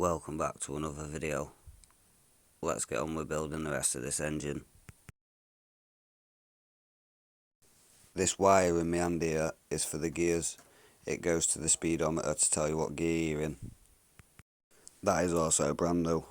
Welcome back to another video. Let's get on with building the rest of this engine. This wire in my hand here is for the gears. It goes to the speedometer to tell you what gear you're in. That is also brand new.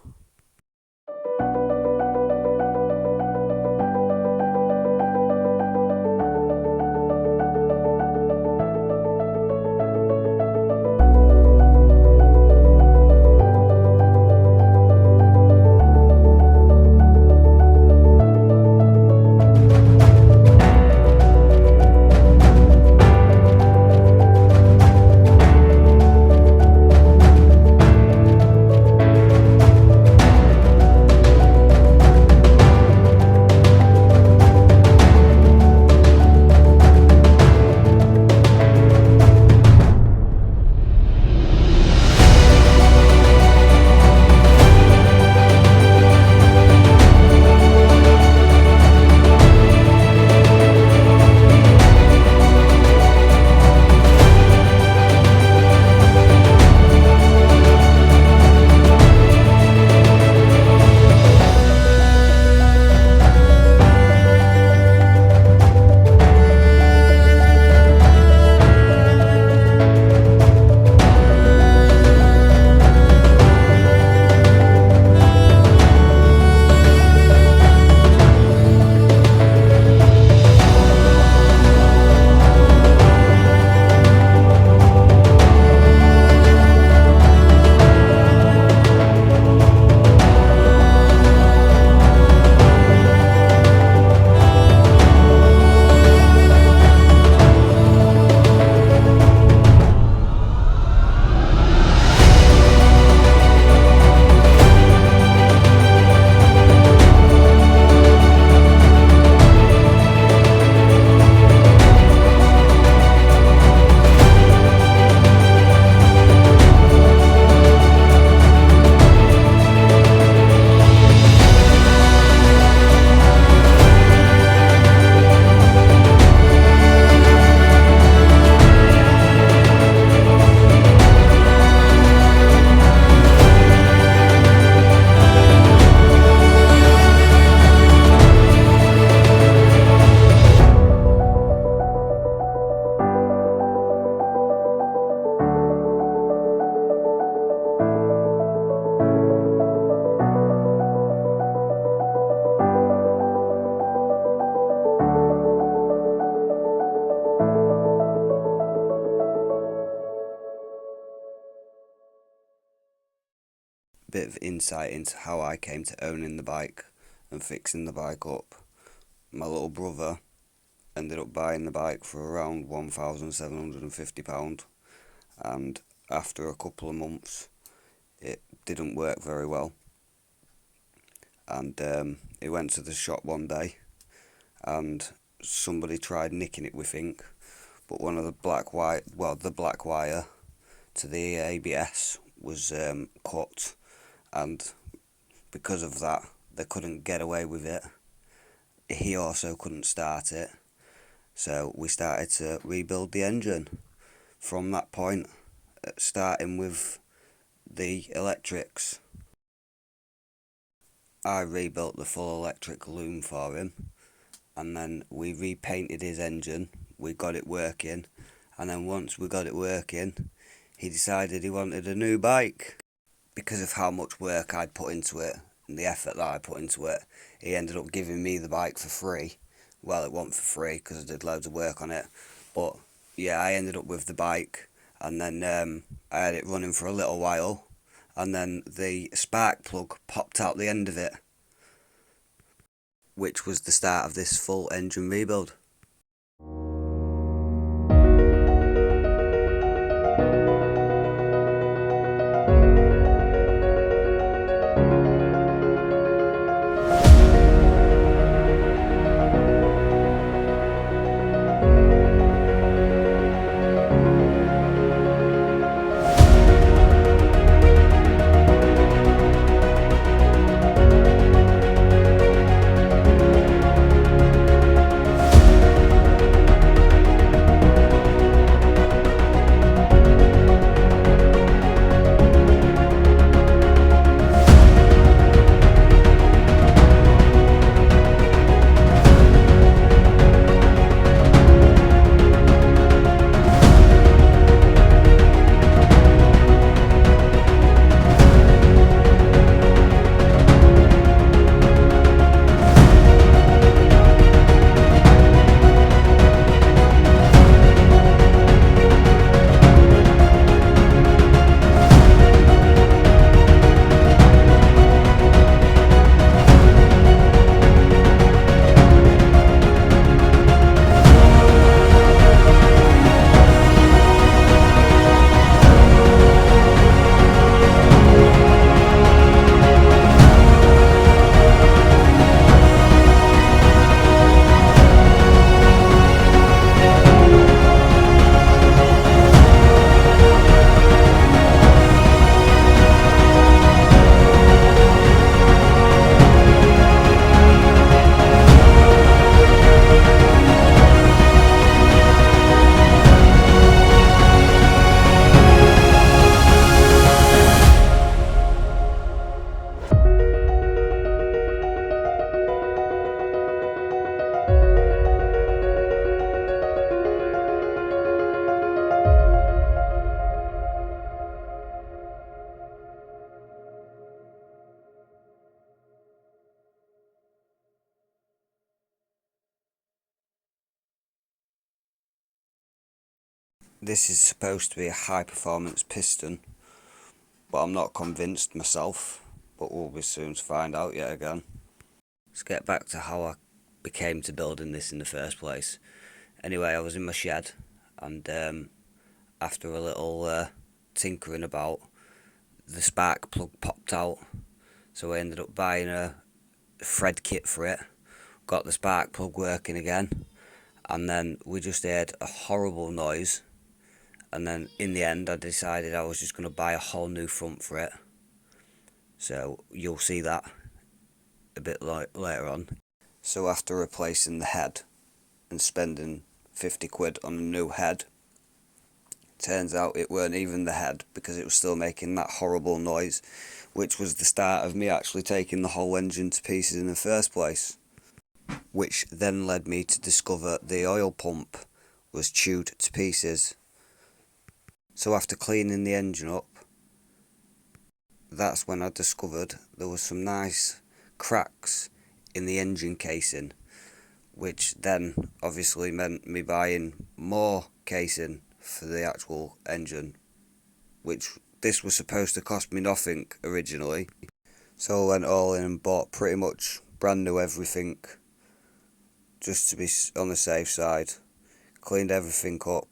Bit of insight into how I came to owning the bike and fixing the bike up. My little brother ended up buying the bike for around £1,750, and after a couple of months it didn't work very well, and he went to the shop one day and somebody tried nicking it, we think, but one of the black wire to the ABS was cut, and because of that they couldn't get away with it. He also couldn't start it, so we started to rebuild the engine from that point, starting with the electrics. I rebuilt the full electric loom for him, and then we repainted his engine. We got it working, and then once we got it working he decided he wanted a new bike. Because of how much work I'd put into it and the effort that I put into it, he ended up giving me the bike for free. Well, it wasn't for free because I did loads of work on it, but yeah, I ended up with the bike, and then I had it running for a little while, and then the spark plug popped out the end of it, which was the start of this full engine rebuild. This is supposed to be a high performance piston, but I'm not convinced myself, but we'll be soon to find out yet again. Let's get back to how I became to building this in the first place. Anyway, I was in my shed, and after a little tinkering about, the spark plug popped out, so I ended up buying a thread kit for it, got the spark plug working again, and then we just heard a horrible noise, and then in the end I decided I was just going to buy a whole new front for it, so you'll see that a bit later on. So after replacing the head and spending 50 quid on a new head, turns out it weren't even the head, because it was still making that horrible noise, which was the start of me actually taking the whole engine to pieces in the first place, which then led me to discover the oil pump was chewed to pieces. So after cleaning the engine up, that's when I discovered there was some nice cracks in the engine casing, which then obviously meant me buying more casing for the actual engine, which this was supposed to cost me nothing originally. So I went all in and bought pretty much brand new everything, just to be on the safe side. Cleaned everything up,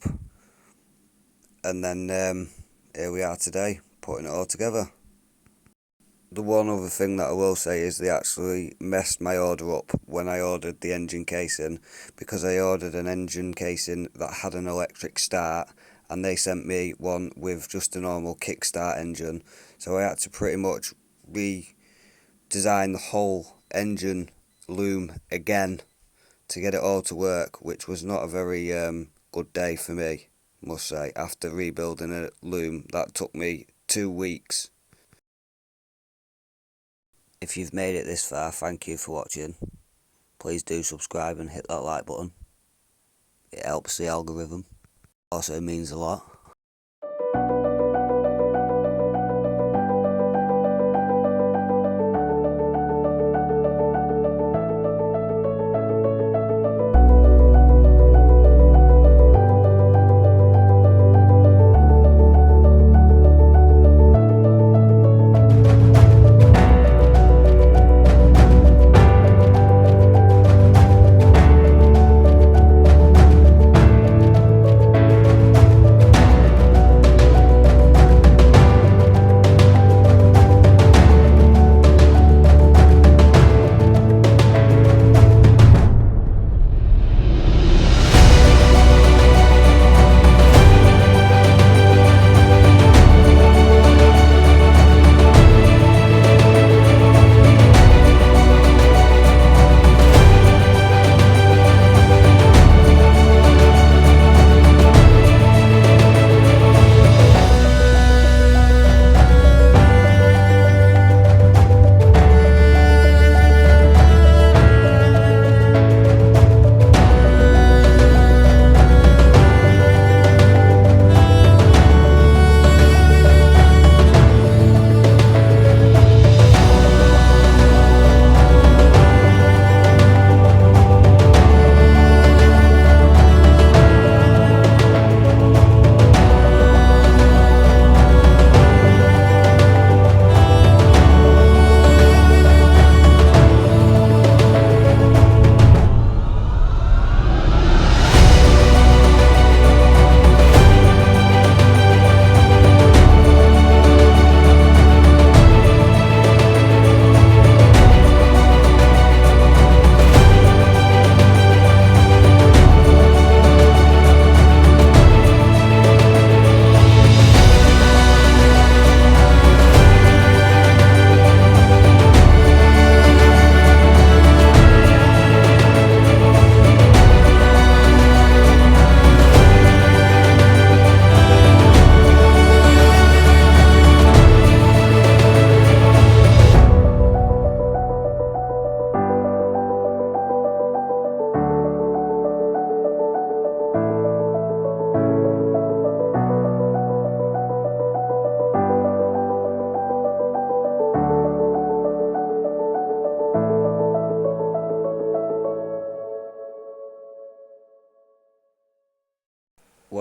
and then here we are today, putting it all together. The one other thing that I will say is they actually messed my order up when I ordered the engine casing, because I ordered an engine casing that had an electric start, and they sent me one with just a normal kickstart engine, so I had to pretty much redesign the whole engine loom again to get it all to work, which was not a very good day for me, must say. After rebuilding a loom, that took me 2 weeks. If you've made it this far, thank you for watching. Please do subscribe and hit that like button. It helps the algorithm. Also means a lot.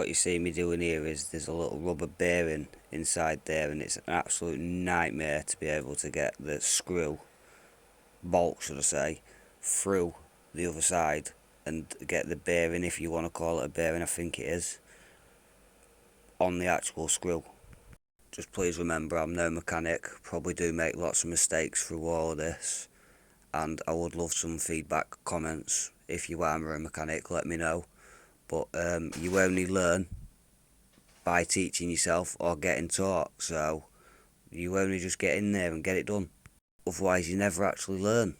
what you see me doing here is there's a little rubber bearing inside there, and it's an absolute nightmare to be able to get the screw, bolt should I say, through the other side and get the bearing, if you want to call it a bearing, I think it is, on the actual screw. Just please remember, I'm no mechanic, probably do make lots of mistakes through all of this, and I would love some feedback, comments. If you are a mechanic, let me know. But you only learn by teaching yourself or getting taught, so you only just get in there and get it done. Otherwise, you never actually learn.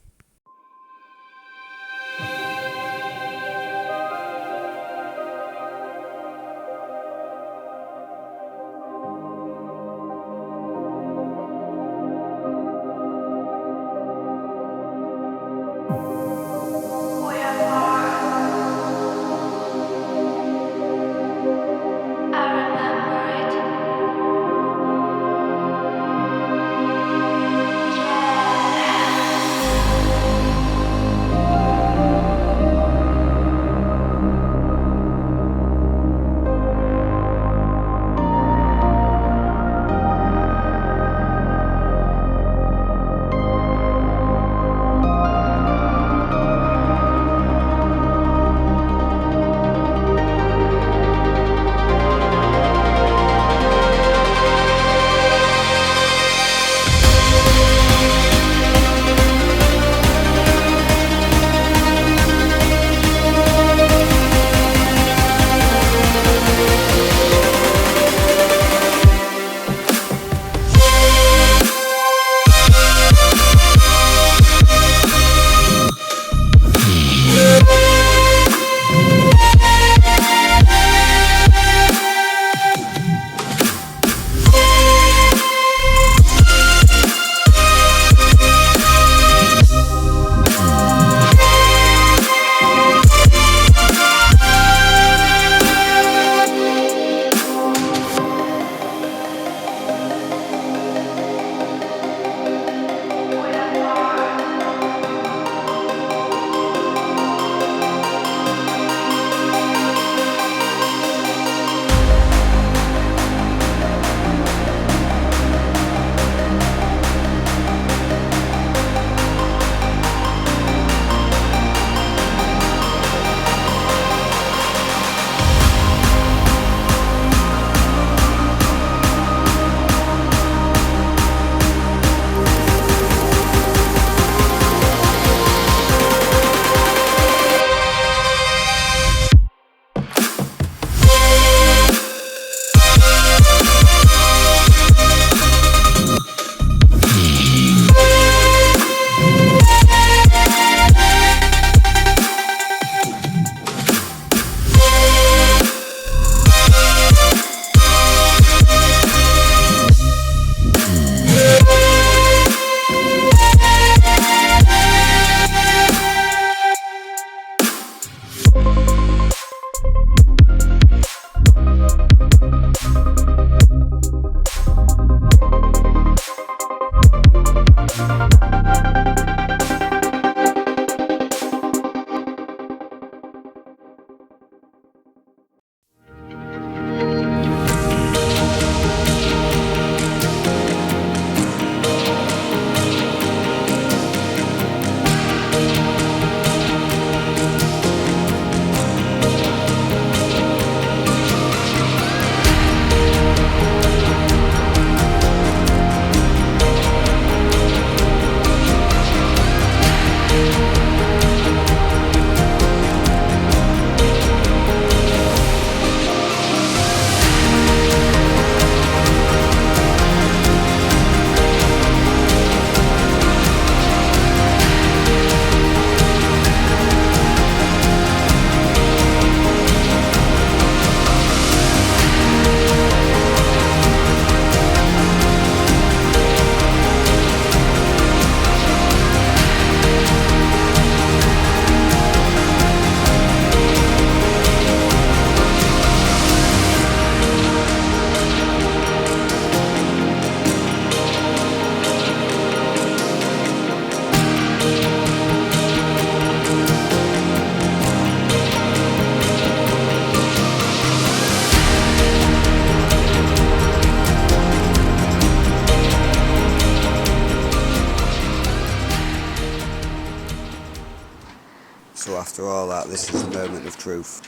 So after all that, this is the moment of truth.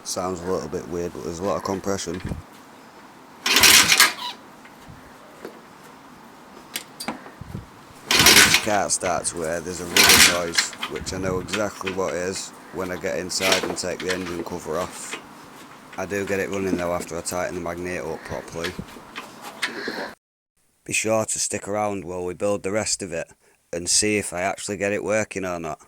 Sounds a little bit weird, but there's a lot of compression. If the car starts where there's a rubbing noise, which I know exactly what it is when I get inside and take the engine cover off. I do get it running though after I tighten the magnet up properly. Be sure to stick around while we build the rest of it and see if I actually get it working or not.